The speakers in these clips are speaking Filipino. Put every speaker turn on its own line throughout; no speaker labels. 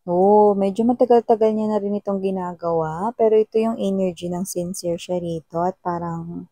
Oo, medyo matagal-tagal niya na rin itong ginagawa, pero ito yung energy ng sincere siya rito at parang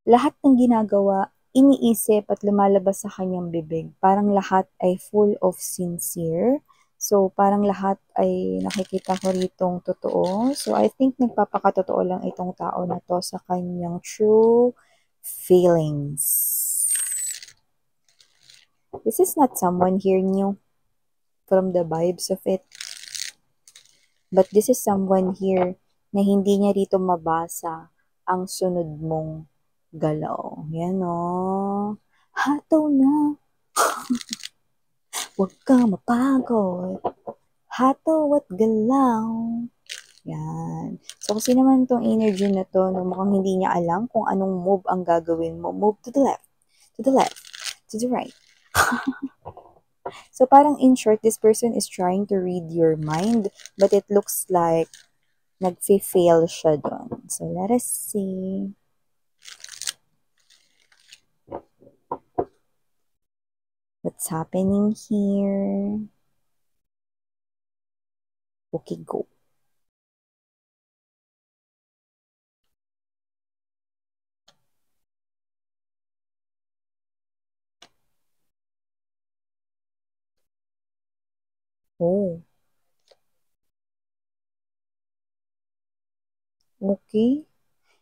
lahat ng ginagawa, iniisip at lumalabas sa kanyang bibig. Parang lahat ay full of sincere. So, parang lahat ay nakikita ko ritong totoo. So, I think nagpapakatotoo lang itong tao na to sa kanyang true feelings. This is not someone here new from the vibes of it. But this is someone here na hindi niya rito mabasa ang sunod mong galaw. Yan o. Hataw na. Huwag ka mapagod. Hataw at galaw. Yan. So, kasi naman tong energy na to, no, mukhang hindi niya alam kung anong move ang gagawin mo. Move to the left, to the left, to the right. So, parang in short, this person is trying to read your mind, but it looks like nag-fail siya doon. So, let us see. What's happening here? Okay, go. Oh, okay.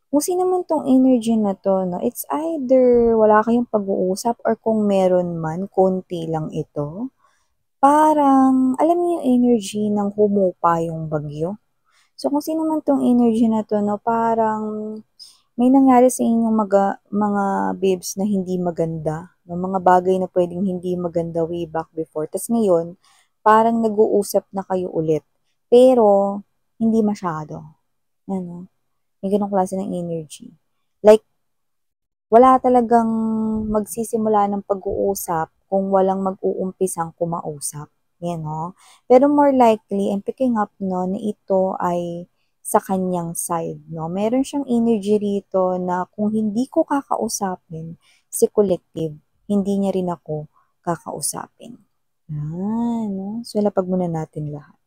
Kung sino man tong energy na to, no, it's either wala kayong pag-uusap or kung meron man, konti lang ito. Parang, alam niyo yung energy ng humupa yung bagyo. So, kung sino man tong energy na to, no, parang may nangyari sa inyong mga babes na hindi maganda. No, mga bagay na pwedeng hindi maganda way back before. Tapos ngayon, parang nag-uusap na kayo ulit. Pero, hindi masyado. Ano? May ganong klase ng energy. Like, wala talagang magsisimula ng pag-uusap kung walang mag-uumpisang kumausap. Yan, no? Pero more likely, I'm picking up, no, na ito ay sa kanyang side, no? Meron siyang energy rito na kung hindi ko kakausapin si collective, hindi niya rin ako kakausapin. No? So, lapag muna natin lahat.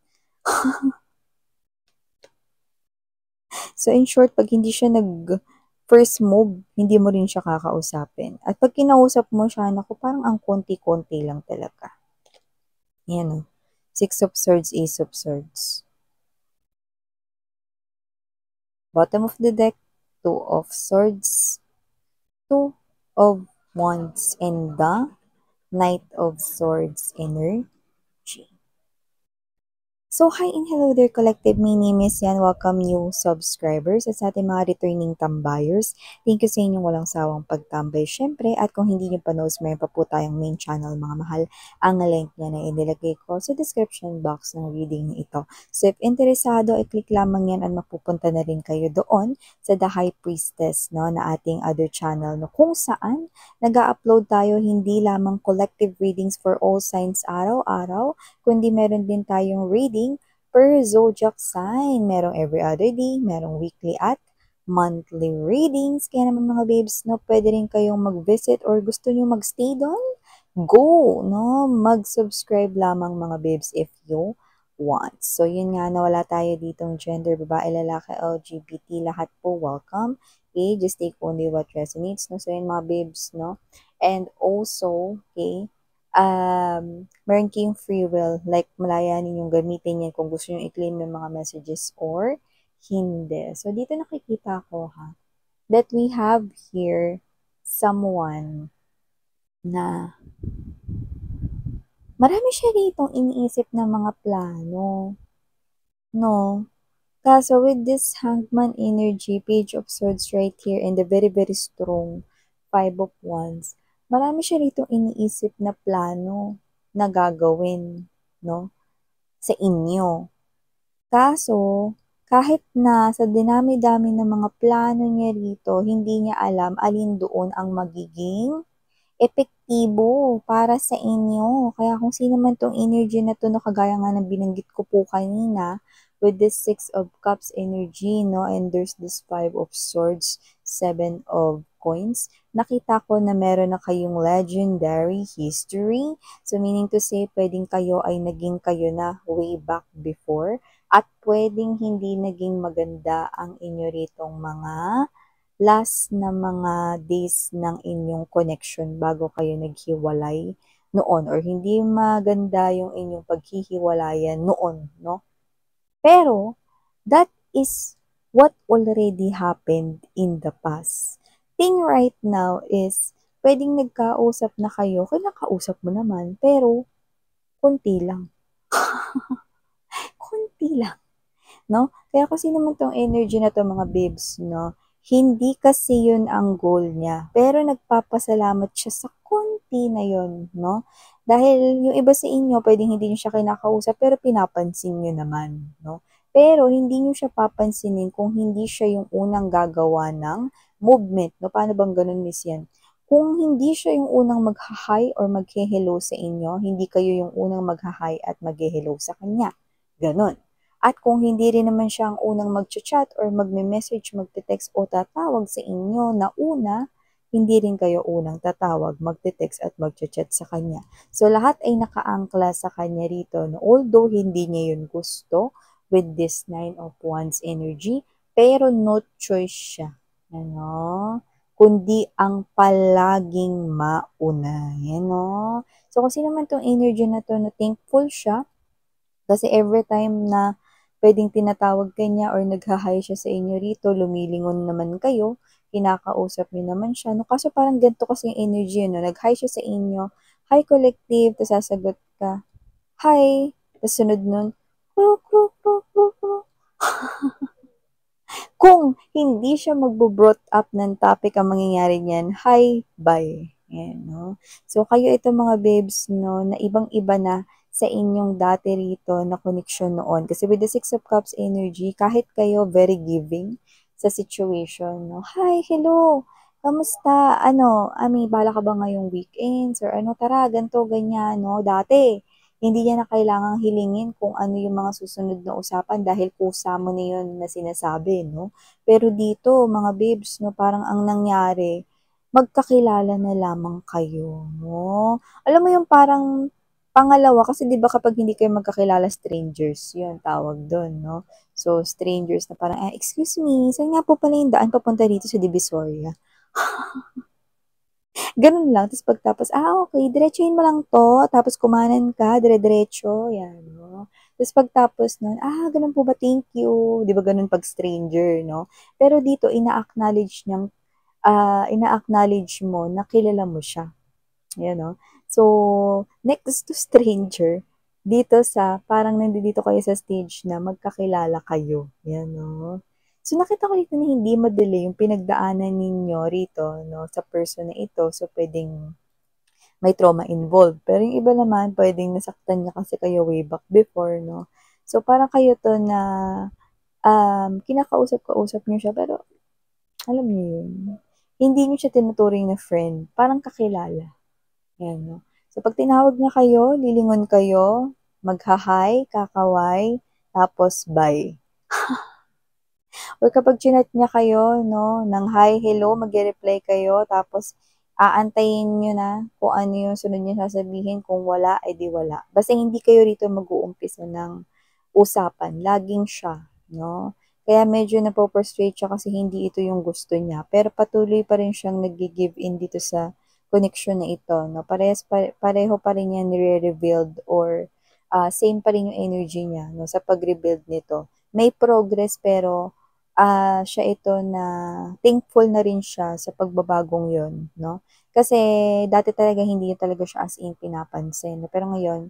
So, in short, pag hindi siya first move, hindi mo rin siya kakausapin. At pag kinausap mo siya, naku, parang ang konti-konti lang talaga. Yan o. Six of Swords, Ace of Swords. Bottom of the deck, Two of Swords, Two of Wands, and the Knight of Swords energy. So, hi and hello there, collective. My name is Yan. Welcome new subscribers at sa ating mga returning tambayers. Thank you sa inyong walang sawang pagtambay. Siyempre, at kung hindi nyo pa knows, mayroon pa po tayong main channel, mga mahal. Ang link niya na inilagay ko sa description box ng reading na ito. So, if interesado, i-click lamang yan at mapupunta na rin kayo doon sa The High Priestess, no, na ating other channel, no, kung saan nag-upload tayo hindi lamang collective readings for all signs araw-araw, kundi meron din tayong reading per zodiac sign. Merong every other day, merong weekly at monthly readings. Kaya naman mga babes, no, pwede rin kayong mag-visit or gusto nyo mag-stay doon, go, no? Mag-subscribe lamang mga babes if you want. So, yun nga, nawala tayo ditong gender, babae, lalaki, LGBT, lahat po welcome. Okay, just take only what resonates, no? So, yun mga babes, no? And also, okay, meron kayong free will, like malaya ninyong gamitin yan kung gusto nyo i-claim yung mga messages or hindi. So, dito nakikita ko that we have here someone na marami siya ditong iniisip na mga plano. No? Kaso with this Hangman energy, Page of Swords right here, and the very, very strong Five of Wands, marami siya ditong iniisip na plano na gagawin, no? Sa inyo. Kaso, kahit na sa dinami-dami ng mga plano niya rito, hindi niya alam alin doon ang magiging epektibo para sa inyo. Kaya kung sino man tong energy na to, no, kagaya nga ng binanggit ko po kanina, with this Six of Cups energy, no, and there's this Five of Swords, Seven of coins, nakita ko na meron na kayong legendary history. So meaning to say, pwedeng kayo ay naging kayo na way back before at pwedeng hindi naging maganda ang inyo ritong mga last na mga days ng inyong connection bago kayo naghiwalay noon or hindi maganda yung inyong paghihiwalayan noon, no? Pero that is what already happened in the past. Thing right now is pwedeng nagkausap na kayo, kinakausap mo naman, pero konti lang. Konti lang. No? Kaya kasi naman tong energy na to mga babes, no? Hindi kasi yun ang goal niya. Pero nagpapasalamat siya sa konti na yun, no? Dahil yung iba sa inyo, pwedeng hindi niyo siya kinakausap, pero pinapansin niyo naman, no? Pero hindi niyo siya papansinin kung hindi siya yung unang gagawa ng movement, no? Paano bang ganun, Miss Yan? Kung hindi siya yung unang mag-hi or mag-hello sa inyo, hindi kayo yung unang mag-hi at mag-hello sa kanya. Ganon. At kung hindi rin naman siya ang unang mag-chat or magme-message, magte-text o tatawag sa inyo na una, hindi rin kayo unang tatawag, magte-text at mag-chat sa kanya. So lahat ay nakaangkla sa kanya rito. No? Although hindi niya yun gusto with this 9 of Wands energy, pero no choice siya. Ano? Kundi ang palaging mauna. Yan, no? So kasi naman tong energy na to, no, thankful siya kasi every time na pwedeng tinatawag ka niya or nagha-hi siya sa inyo rito, lumilingon naman kayo, kinakausap niyo naman siya. No, kaso parang ganito kasi yung energy, no? Nag-hi siya sa inyo, hi collective, tapos sasagot ka, hi, tapos sunod nun, kro, kro, kro, kro, kro. Kung hindi siya magbo-brought up ng topic, ang mangyayari niyan, hi, bye. Yan, no? So, kayo ito mga babes, no, na ibang-iba na sa inyong dati rito na connection noon. Kasi with the Six of Cups energy, kahit kayo very giving sa situation, no? Hi, hello, kamusta? Ano, Ami, bala ka ba ngayong weekends? Or ano, tara, ganto, ganyan, no? Dati, hindi niya na kailangang hilingin kung ano yung mga susunod na usapan dahil kusa mo na yun na sinasabi, no? Pero dito, mga babes, no, parang ang nangyari, magkakilala na lamang kayo, no? Alam mo yung parang pangalawa, kasi di ba kapag hindi kayo magkakilala, strangers, yun, tawag doon, no? So, strangers na parang, excuse me, saan nga po pala yung daan papunta dito sa Divisoria? Ganun lang. Tapos pagtapos, okay, diretsuhin mo lang to. Tapos kumanan ka, dire-diretso. Yan, no? Tapos pagtapos nun, ganun po ba? Thank you. Di ba ganun pag stranger, no? Pero dito, ina-acknowledge mo na kilala mo siya. Yan, no? So, next to stranger, dito sa, parang nandito kayo sa stage na magkakilala kayo. Yan, no? So, nakita ko dito na hindi madali yung pinagdaanan ninyo rito, no, sa person na ito. So, pwedeng may trauma involved. Pero yung iba naman, pwedeng nasaktan niya kasi kayo way back before, no. So, parang kayo to na kinakausap-kausap niyo siya, pero alam niyo yun, hindi niyo siya tinuturing na friend, parang kakilala. Yan, no. So, pag tinawag niya kayo, lilingon kayo, magha-hi, kakaway, tapos bye. Or kapag chinat niya kayo, no, ng hi, hello, mag-reply kayo, tapos aantayin nyo na kung ano yung sunod niya sasabihin. Kung wala, ay di wala. Basta hindi kayo rito mag-uumpisa ng usapan. Laging siya, no? Kaya medyo napoprostrate siya kasi hindi ito yung gusto niya. Pero patuloy pa rin siyang nag-give in dito sa connection na ito, no? Pareho pa rin niya nire-revealed or same pa rin yung energy niya, no, sa pag-rebuild nito. May progress pero siya ito na thankful na rin siya sa pagbabagong yon, no? Kasi dati talaga hindi niyo talaga siya as in pinapansin. No? Pero ngayon,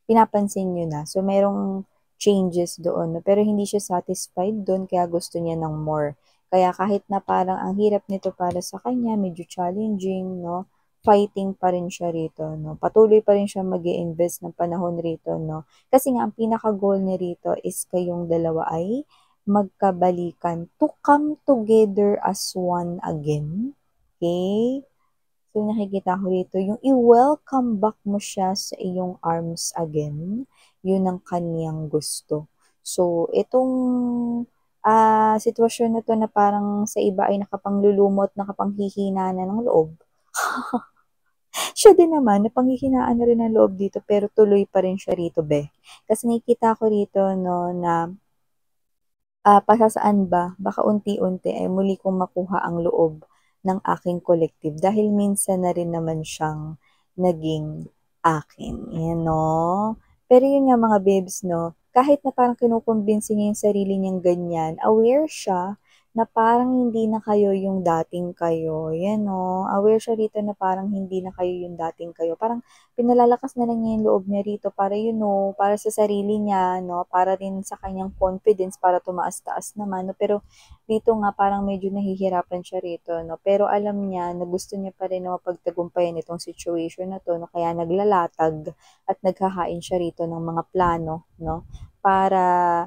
pinapansin niyo na. So, merong changes doon. No? Pero hindi siya satisfied doon kaya gusto niya ng more. Kaya kahit na parang ang hirap nito para sa kanya, medyo challenging, no? Fighting pa rin siya rito, no? Patuloy pa rin siya mag-i-invest ng panahon rito, no? Kasi nga, ang pinaka-goal niya rito is kayong dalawa ay magkabalikan to come together as one again. Okay? So, nakikita ko dito, yung i-welcome back mo siya sa iyong arms again, yun ang kaniyang gusto. So, itong sitwasyon na 'to na parang sa iba ay nakapanglulumot, nakapanghihina na ng loob. Siya din naman napanghihinaan na rin ng loob dito pero tuloy pa rin siya rito be. Kasi nakikita ko rito 'no na, pasasaan ba baka unti-unti ay muli kong makuha ang loob ng aking collective dahil minsan na rin naman siyang naging akin, 'no. Pero yun nga mga babes 'no, kahit na parang kinukumbinsi niya yung sarili niyang ganyan, aware siya na parang hindi na kayo yung dating kayo, 'yan 'no. Aware siya rito na parang hindi na kayo yung dating kayo. Parang pinalalakas na lang niya yung loob niya rito para para sa sarili niya 'no, para rin sa kanyang confidence para tumaas-taas naman 'no. Pero dito nga parang medyo nahihirapan siya rito 'no, pero alam niya na gusto niya pa rin na mapagtagumpayan itong situation na 'to 'no, kaya naglalatag at naghahain siya rito ng mga plano 'no, para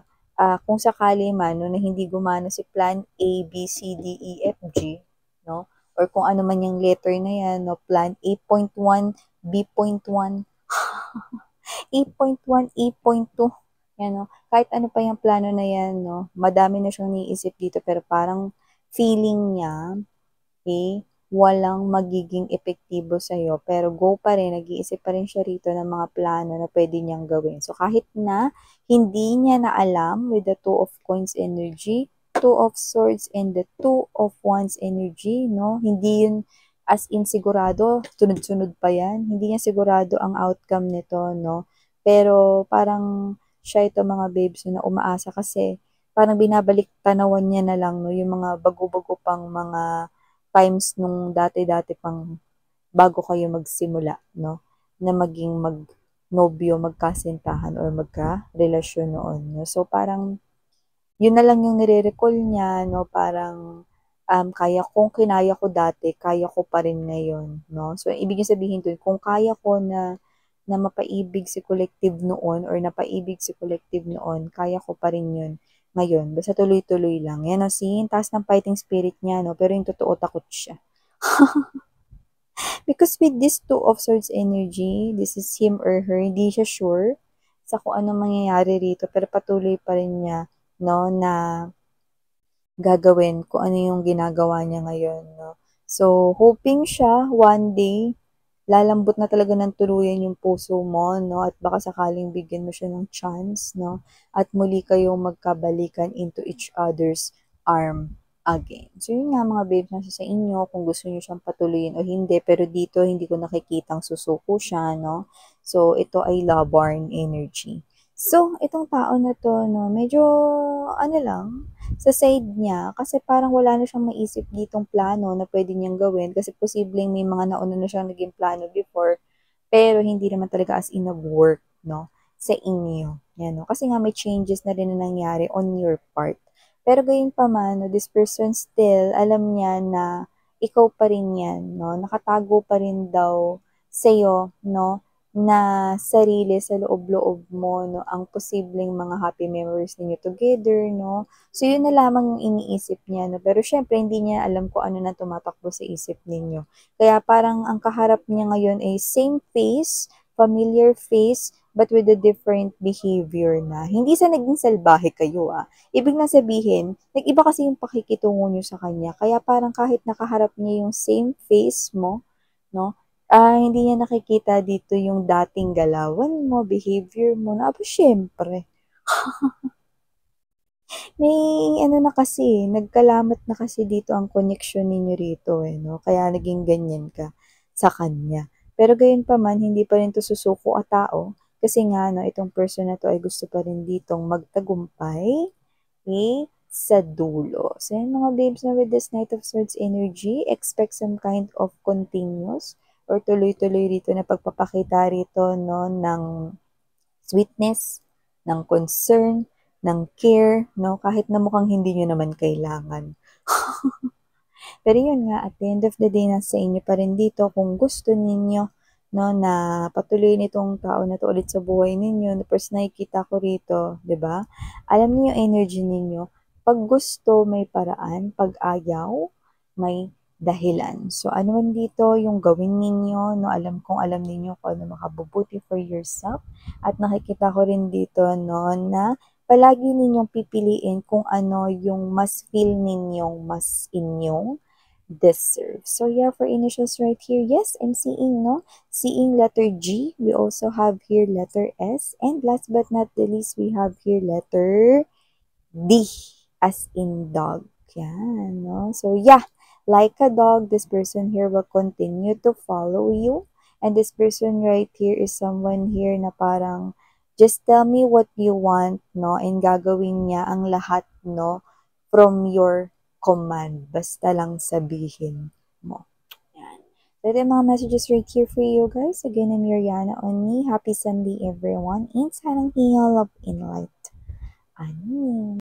kung sakali man 'no, na hindi gumana si plan A, B, C, D, E, F, G 'no, or kung ano man yung letter na 'yan 'no, plan A.1, B.1, A.1, A.2, 'yan 'no. Kahit ano pa yung plano na 'yan 'no, madami na siyang naiisip dito pero parang feeling niya walang magiging epektibo sa'yo, pero go pa rin, nag-iisip pa rin siya rito ng mga plano na puwede niyang gawin. So, kahit na hindi niya na alam with the Two of Coins energy, Two of Swords, and the Two of Wands energy, 'no, hindi yun as in sigurado, sunod-sunod pa 'yan, hindi niya sigurado ang outcome nito, 'no. Pero parang siya ito mga babes na umaasa kasi parang binabalik-tanawan niya na lang 'no, yung mga bago-bago pang mga times nung dati-dati pang bago kayo magsimula 'no, na maging magnobyo, magkasintahan or magkarelasyon noon 'no. So, parang yun na lang yung nire-recall niya 'no, parang, kung kinaya ko dati, kaya ko pa rin ngayon 'no. So, ibig niyang sabihin dun kung kaya ko na mapaibig si collective noon or napaibig si collective noon, kaya ko pa rin yun ngayon. Basta tuloy-tuloy lang. Yan o, see, ang taas ng fighting spirit niya 'no, pero yung totoo takot siya. Because with this Two of Swords energy, this is him or her, hindi siya sure sa kung anong mangyayari rito pero patuloy pa rin niya 'no, na gagawin kung ano yung ginagawa niya ngayon 'no. So, hoping siya one day lalambot na talaga ng tuluyan yung puso mo 'no, at baka sakaling bigyan mo siya ng chance 'no, at muli kayong magkabalikan into each other's arm again. So yun nga mga babes, nasa sa inyo kung gusto niyo siyang patuloyin o hindi, pero dito hindi ko nakikitang susuko siya 'no. So ito ay Labarn energy. So itong tao na 'to 'no, medyo ano lang, sa side niya kasi parang wala na siyang maisip ditong plano na puwede niyang gawin kasi posibleng may mga nauna na siyang naging plano before, pero hindi naman talaga as in nag-work 'no, sa inyo, 'yan 'no. Kasi nga may changes na rin na nangyari on your part. Pero gayunpaman 'no, this person still alam niya na ikaw pa rin 'yan 'no, nakatago pa rin daw sa'yo 'no, na sarili sa loob-loob mo 'no, ang posibleng mga happy memories ninyo together 'no. So, yun na lamang yung iniisip niya 'no, pero siyempre hindi niya alam kung ano na tumatakbo sa isip ninyo. Kaya parang ang kaharap niya ngayon ay same face, familiar face, but with a different behavior na. Hindi sa naging salbahe kayo, ibig na sabihin, nag-iba kasi yung pakikitungo niyo sa kanya kaya parang kahit nakaharap niya yung same face mo 'no, hindi niya nakikita dito yung dating galawan mo, behavior mo na aba siyempre. May ano na kasi, nagkalamat na kasi dito ang koneksyon ninyo rito, 'no, kaya naging ganyan ka sa kanya. Pero gayunpaman hindi pa rin 'to susuko at tao, kasi nga 'no, itong person na 'to ay gusto pa rin ditong magtagumpay, sa dulo. So yan mga babes na with this Knight of Swords energy, expect some kind of continuous or tuloy-tuloy rito na pagpapakita rito 'no, ng sweetness, ng concern, ng care, 'no, kahit na mukhang hindi niyo naman kailangan. Pero yun nga, at the end of the day, nasa inyo pa rin dito kung gusto ninyo 'no, na patuloyin itong tao na 'to ulit sa buhay ninyo. Na first nakikita ko rito, 'di ba? Alam niyo yung energy ninyo, 'pag gusto may paraan, 'pag ayaw may dahilan. So ano man dito yung gawin ninyo 'no, alam ninyo kung ano makabubuti for yourself at nakikita ko rin dito 'no, na palagi ninyong pipiliin kung ano yung mas feel ninyong mas inyong deserve. So yeah, for initials right here, yes, I'm seeing, no? Seeing letter G. We also have here letter S. And last but not the least, we have here letter D, as in dog. Yan, no? So yeah, like a dog, this person here will continue to follow you. And this person right here is someone here na parang, just tell me what you want, no? And gagawin niya ang lahat, no? From your command. Basta lang sabihin mo. Yan. So, ito yung mga messages right here for you guys. Again, I'm Yuriana Oni. Happy Sunday, everyone. And sanang heal, love, in light. Ani.